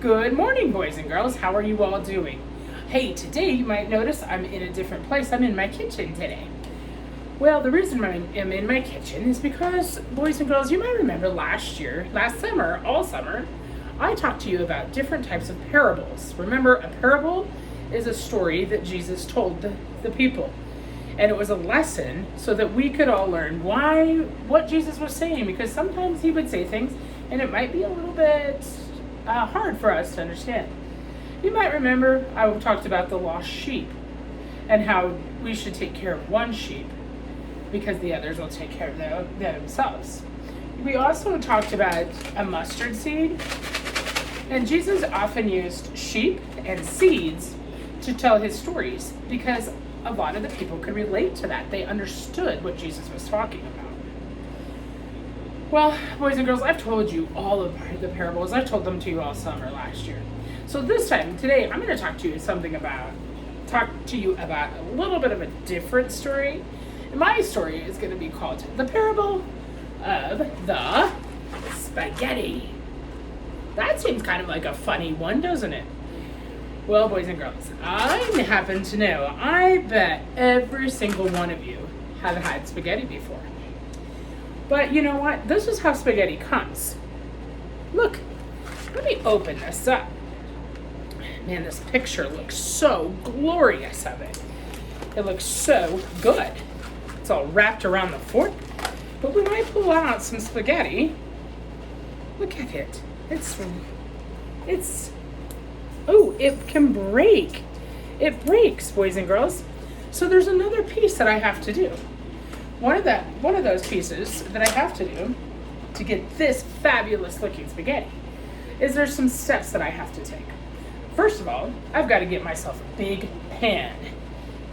Good morning, boys and girls. How are you all doing? Hey, today you might notice I'm in a different place. I'm in my kitchen today. Well, the reason I am in my kitchen is because, boys and girls, you might remember last summer, all summer, I talked to you about different types of parables. Remember, a parable is a story that Jesus told the people. And it was a lesson so that we could all learn what Jesus was saying, because sometimes he would say things and it might be a little bit hard for us to understand. You might remember I talked about the lost sheep and how we should take care of one sheep because the others will take care of themselves. We also talked about a mustard seed, and Jesus often used sheep and seeds to tell his stories because a lot of the people could relate to that. They understood what Jesus was talking about. Well, boys and girls, I've told you all of the parables. I told them to you all summer last year. So today, I'm going to talk to you about a little bit of a different story. And my story is going to be called The Parable of the Spaghetti. That seems kind of like a funny one, doesn't it? Well, boys and girls, I happen to know, I bet every single one of you have had spaghetti before. But you know what? This is how spaghetti comes. Look, let me open this up. Man, this picture looks so glorious of it. It looks so good. It's all wrapped around the fork. But when I pull out some spaghetti, look at it. It can break. It breaks, boys and girls. So there's another piece that I have to do. One of those pieces that I have to do to get this fabulous looking spaghetti is there's some steps that I have to take. First of all, I've got to get myself a big pan.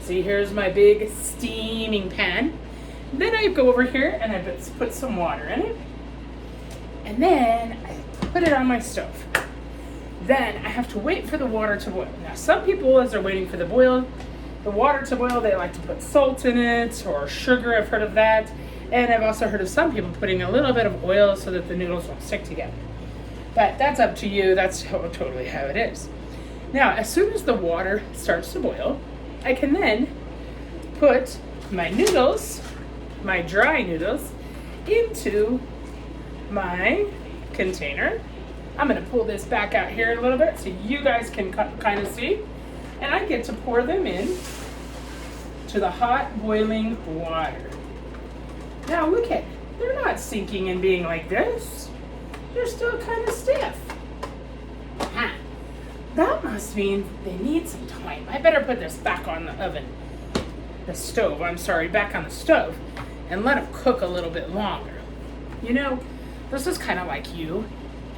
See, here's my big steaming pan. Then I go over here and I put some water in it. And then I put it on my stove. Then I have to wait for the water to boil. Now, some people, as they're waiting for the water to boil, they like to put salt in it or sugar. I've heard of that. And I've also heard of some people putting a little bit of oil so that the noodles won't stick together. But that's up to you. That's totally how it is. Now, as soon as the water starts to boil, I can then put my noodles, my dry noodles, into my container. I'm going to pull this back out here a little bit so you guys can kind of see. And I get to pour them in to the hot boiling water. Now look at it. They're not sinking and being like this. They're still kind of stiff. That must mean they need some time. I better put this back on the back on the stove and let them cook a little bit longer. You know, this is kind of like you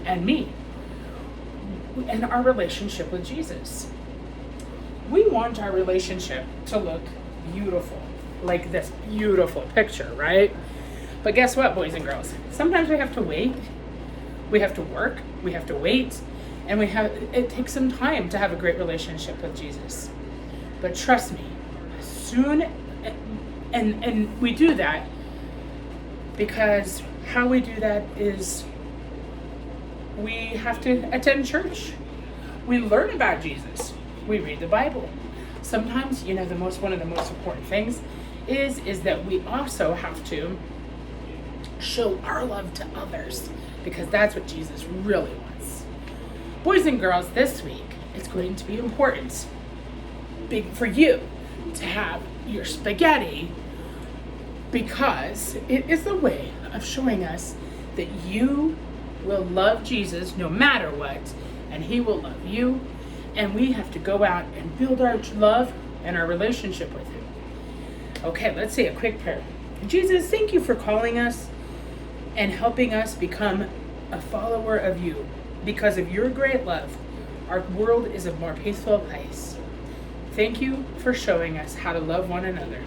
and me and our relationship with Jesus. We want our relationship to look beautiful, like this beautiful picture, right? But guess what, boys and girls? Sometimes we have to wait. We have to work. We have to wait. And it takes some time to have a great relationship with Jesus. But trust me, and we do that because how we do that is we have to attend church. We learn about Jesus. We read the Bible. Sometimes, one of the most important things is that we also have to show our love to others, because that's what Jesus really wants. Boys and girls, this week it's going to be important, big for you, to have your spaghetti, because it is a way of showing us that you will love Jesus no matter what, and he will love you. And we have to go out and build our love and our relationship with him. Okay, let's say a quick prayer. Jesus, thank you for calling us and helping us become a follower of you. Because of your great love, our world is a more peaceful place. Thank you for showing us how to love one another.